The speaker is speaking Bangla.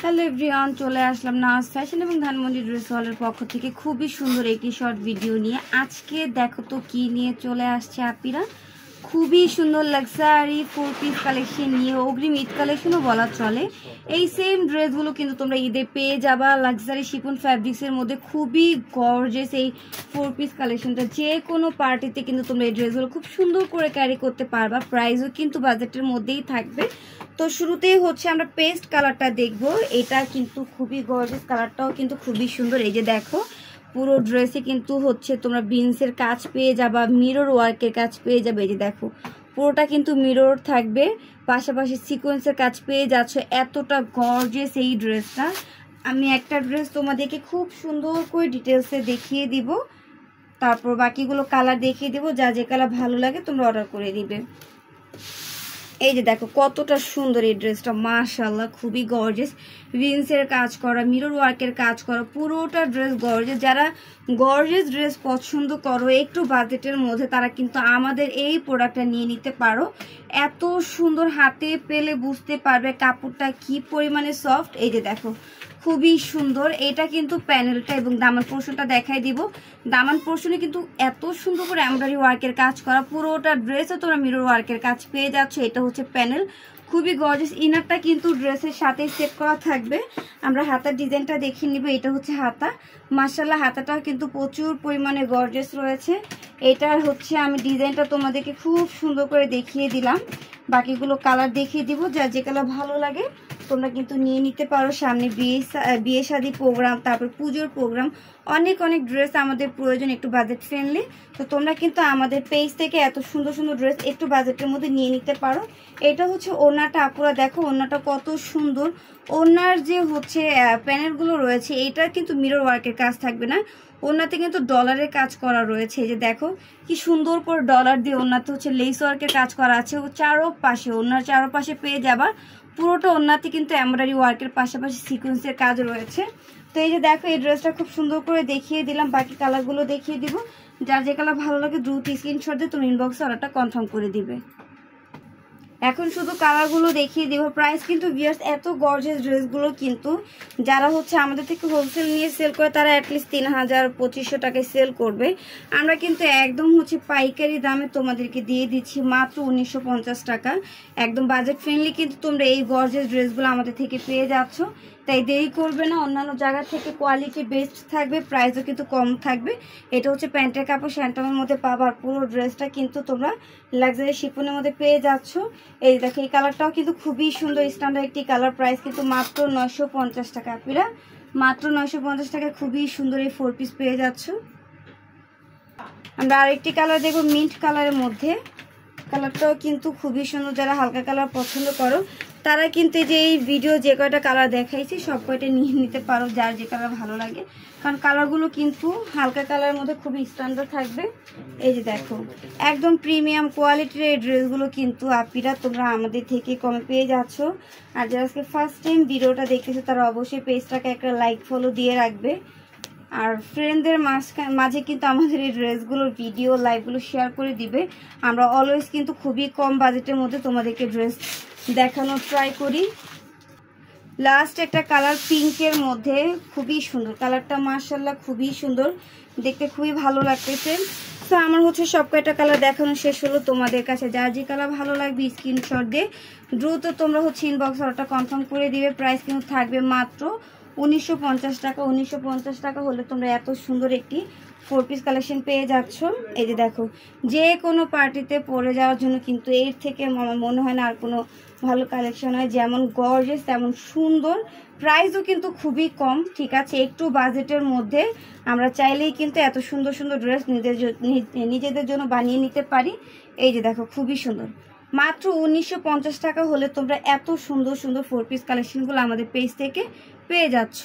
হ্যালো এভরিওয়ান, চলে আসলাম নাজ ফ্যাশন এবং ধানমন্ডি ড্রেস হলের পক্ষ থেকে খুবই সুন্দর একটি শর্ট ভিডিও নিয়ে। আজকে দেখো তো কি নিয়ে চলে আসছে আপিরা, খুবই সুন্দর লাক্সারি 4 পিস কালেকশন নিয়ে, অগ্রিম ঈদ কালেকশনও বলা চলে। এই সেম ড্রেসগুলো কিন্তু তোমরা ঈদে পেয়ে যাবা লাক্সারি শিফন ফ্যাব্রিক্সের মধ্যে। খুবই গর্জিয়াস এই 4 পিস কালেকশনটা, যে কোনো পার্টিতে কিন্তু তোমরা এই ড্রেসগুলো খুব সুন্দর করে ক্যারি করতে পারবা। প্রাইসও কিন্তু বাজেটের মধ্যেই থাকবে। তো শুরুতেই হচ্ছে আমরা পেস্ট কালারটা দেখবো। এটা কিন্তু খুবই গর্জিয়াস, কালারটাও কিন্তু খুবই সুন্দর। এই যে দেখো, পুরো ড্রেসে কিন্তু হচ্ছে তোমরা বিনসের কাজ পেয়ে যাবা, মিরর ওয়ার্কের কাজ পেয়ে যাবে। এই যে দেখো, পুরোটা কিন্তু মিরর থাকবে, পাশাপাশি সিকোয়েন্সের কাজ পেয়ে যাচ্ছ। এতটা গর্জিয়াস এই ড্রেসটা। আমি একটা ড্রেস তোমাদেরকে খুব সুন্দর করে ডিটেলসে দেখিয়ে দিব, তারপর বাকিগুলো কালার দেখিয়ে দিব। যা যে কালার ভালো লাগে তোমরা অর্ডার করে দিবে। এই যে দেখো কতটা সুন্দর এই ড্রেসটা, মাশাআল্লাহ খুবই গর্জিয়াস। রিন্সের কাজ করা, মিরর ওয়ার্কের কাজ করা, পুরোটা ড্রেস গর্জিয়াস। যারা গর্জিয়াস ড্রেস পছন্দ করো একটু বাজেটের মধ্যে, তারা কিন্তু আমাদের এই প্রোডাক্টটা নিয়ে নিতে পারো। এত সুন্দর, হাতে পেলে বুঝতে পারবে কাপড়টা কি পরিমাণে সফট। এই যে দেখো খুবই সুন্দর। এটা কিন্তু প্যানেলটা এবং দামান পোর্শনটা দেখাই দিব। দামান পোর্শনে কিন্তু এত সুন্দর করে এমব্রয়ডারি ওয়ার্কের কাজ করা, পুরোটা ড্রেসে তোমরা মিরর ওয়ার্কের কাজ পেয়ে যাচ্ছ। এটা হচ্ছে প্যানেল, খুবই গর্জিয়াস। ইনারটা কিন্তু ড্রেসের সাথে সেট করা থাকবে। আমরা হাতার ডিজাইনটা দেখিয়ে নিব। এটা হচ্ছে হাতা, মাশাআল্লাহ হাতাটাও কিন্তু প্রচুর পরিমাণে গর্জিয়াস রয়েছে। এটার হচ্ছে আমি ডিজাইনটা তোমাদেরকে খুব সুন্দর করে দেখিয়ে দিলাম, বাকিগুলো কালার দেখিয়ে দিব। যা যে কালার ভালো লাগে তোমরা কিন্তু নিয়ে নিতে পারো। সামনে বিয়ে শাদী প্রোগ্রাম, তারপর পুজোর প্রোগ্রাম, অনেক অনেক ড্রেস আমাদের প্রয়োজন একটু বাজেট ফ্রেন্ডলি। তো তোমরা কিন্তু আমাদের পেজ থেকে এত সুন্দর সুন্দর ড্রেস একটু বাজেটের মধ্যে নিয়ে নিতে পারো। এটা হচ্ছে ওড়নাটা, আপুরা দেখো ওড়নাটা কত সুন্দর। ওড়নার যে হচ্ছে প্যানেলগুলো রয়েছে, এটা কিন্তু মিরর ওয়ার্কের কাজ থাকবে না, ওড়নাতে কিন্তু ডলারের কাজ করা রয়েছে। এই যে দেখো কি সুন্দর করে ডলার দিয়ে ওড়নাতে হচ্ছে লেস ওয়ার্কের কাজ করা আছে। ও চারোপাশে, ওড়নার চারোপাশে পেয়ে যাবা পুরোটা ওড়নাতে কিন্তু এমব্রয়ডারি ওয়ার্কের পাশাপাশি সিকোয়েন্সের কাজ রয়েছে। তো এই যে দেখো এই ড্রেসটা খুব সুন্দর করে দেখিয়ে দিলাম, বাকি কালারগুলো দেখিয়ে দিব। যার যে কালার ভালো লাগে দ্রুত স্ক্রিনশট দিয়ে তুমি ইনবক্সে অর্ডারটা কনফার্ম করে দিবে। এখন শুধু কালারগুলো দেখিয়ে দিব। প্রাইস কিন্তু ভিউয়ার্স এত গর্জিয়াস ড্রেসগুলো কিন্তু যারা হচ্ছে আমাদের থেকে হোলসেল নিয়ে সেল করে, তারা অ্যাটলিস্ট 3000-2500 টাকায় সেল করবে। আমরা কিন্তু একদম হচ্ছে পাইকারি দামে তোমাদেরকে দিয়ে দিচ্ছি মাত্র 1950 টাকা। একদম বাজেট ফ্রেন্ডলি কিন্তু তোমরা এই গর্জিয়াস ড্রেসগুলো আমাদের থেকে পেয়ে যাচ্ছ। তাই দেরি করবে না, অন্যান্য জায়গা থেকে কোয়ালিটি বেস্ট থাকবে, প্রাইসও কিন্তু কম থাকবে। এটা হচ্ছে প্যান্টের কাপড়, স্যান্টমের মধ্যে পাবার। পুরো ড্রেসটা কিন্তু তোমরা লাক্সারি শিফনের মধ্যে পেয়ে যাচ্ছ। এই দেখো এই কালারটাও কিন্তু খুবই সুন্দর, স্ট্যান্ডার্ড একটি কালার। প্রাইস কিন্তু মাত্র 950 টাকা। আপনারা মাত্র 950 টাকা খুবই সুন্দর এই 4 পিস পেয়ে যাচ্ছ। আমরা আরেকটি কালার দেখবো মিন্ট কালারের মধ্যে। কালারটাও কিন্তু খুবই সুন্দর। যারা হালকা কালার পছন্দ করো তারা কিন্তু যে এই ভিডিও যে কয়টা কালার দেখাইছি সব কয়টা নিয়ে নিতে পারো, যার যে কালার ভালো লাগে। কারণ কালারগুলো কিন্তু হালকা কালারের মধ্যে খুবই স্ট্যান্ডার্ড থাকবে। এই যে দেখো একদম প্রিমিয়াম কোয়ালিটির এই ড্রেসগুলো কিন্তু আপিরা তোমরা আমাদের থেকে কমে পেয়ে যাচ্ছ। আর যারা আজকে ফার্স্ট টাইম ভিডিওটা দেখতেছো তারা অবশ্যই পেজটাকে একটা লাইক ফলো দিয়ে রাখবে। আর ফ্রেন্ডদের মাঝে কিন্তু আমাদের এই ড্রেসগুলোর ভিডিও লাইভগুলো শেয়ার করে দিবে। আমরা অলওয়েজ কিন্তু খুবই কম বাজেটের মধ্যে তোমাদেরকে ড্রেস দেখানোর ট্রাই করি। লাস্ট একটা কালার পিঙ্কের মধ্যে, খুবই সুন্দর কালারটা, মাশাআল্লাহ খুবই সুন্দর, দেখতে খুবই ভালো লাগতেছে। তো আমার হচ্ছে সব কয়টা কালার দেখানো শেষ হলো। তোমাদের কাছে যার যে কালার ভালো লাগবে স্ক্রিনশট দিয়ে দ্রুত তোমরা হচ্ছে ইনবক্স অর্ডারটা কনফার্ম করে দিবে। প্রাইস কিন্তু থাকবে মাত্র 1950 টাকা। 1950 টাকা হলে তোমরা এত সুন্দর একটি 4 পিস কালেকশন পেয়ে যাচ্ছ। এই যে দেখো যে কোনো পার্টিতে পরে যাওয়ার জন্য কিন্তু এর থেকে আমার মনে হয় না আর কোনো ভালো কালেকশন হয়। যেমন গর্জিয়াস তেমন সুন্দর, প্রাইসও কিন্তু খুবই কম। ঠিক আছে, একটু বাজেটের মধ্যে আমরা চাইলেই কিন্তু এত সুন্দর সুন্দর ড্রেস নিজেদের জন্য বানিয়ে নিতে পারি। এই যে দেখো খুবই সুন্দর, মাত্র 1950 টাকা হলে তোমরা এত সুন্দর সুন্দর 4 পিস কালেকশনগুলো আমাদের পেজ থেকে পেয়ে যাচ্ছ।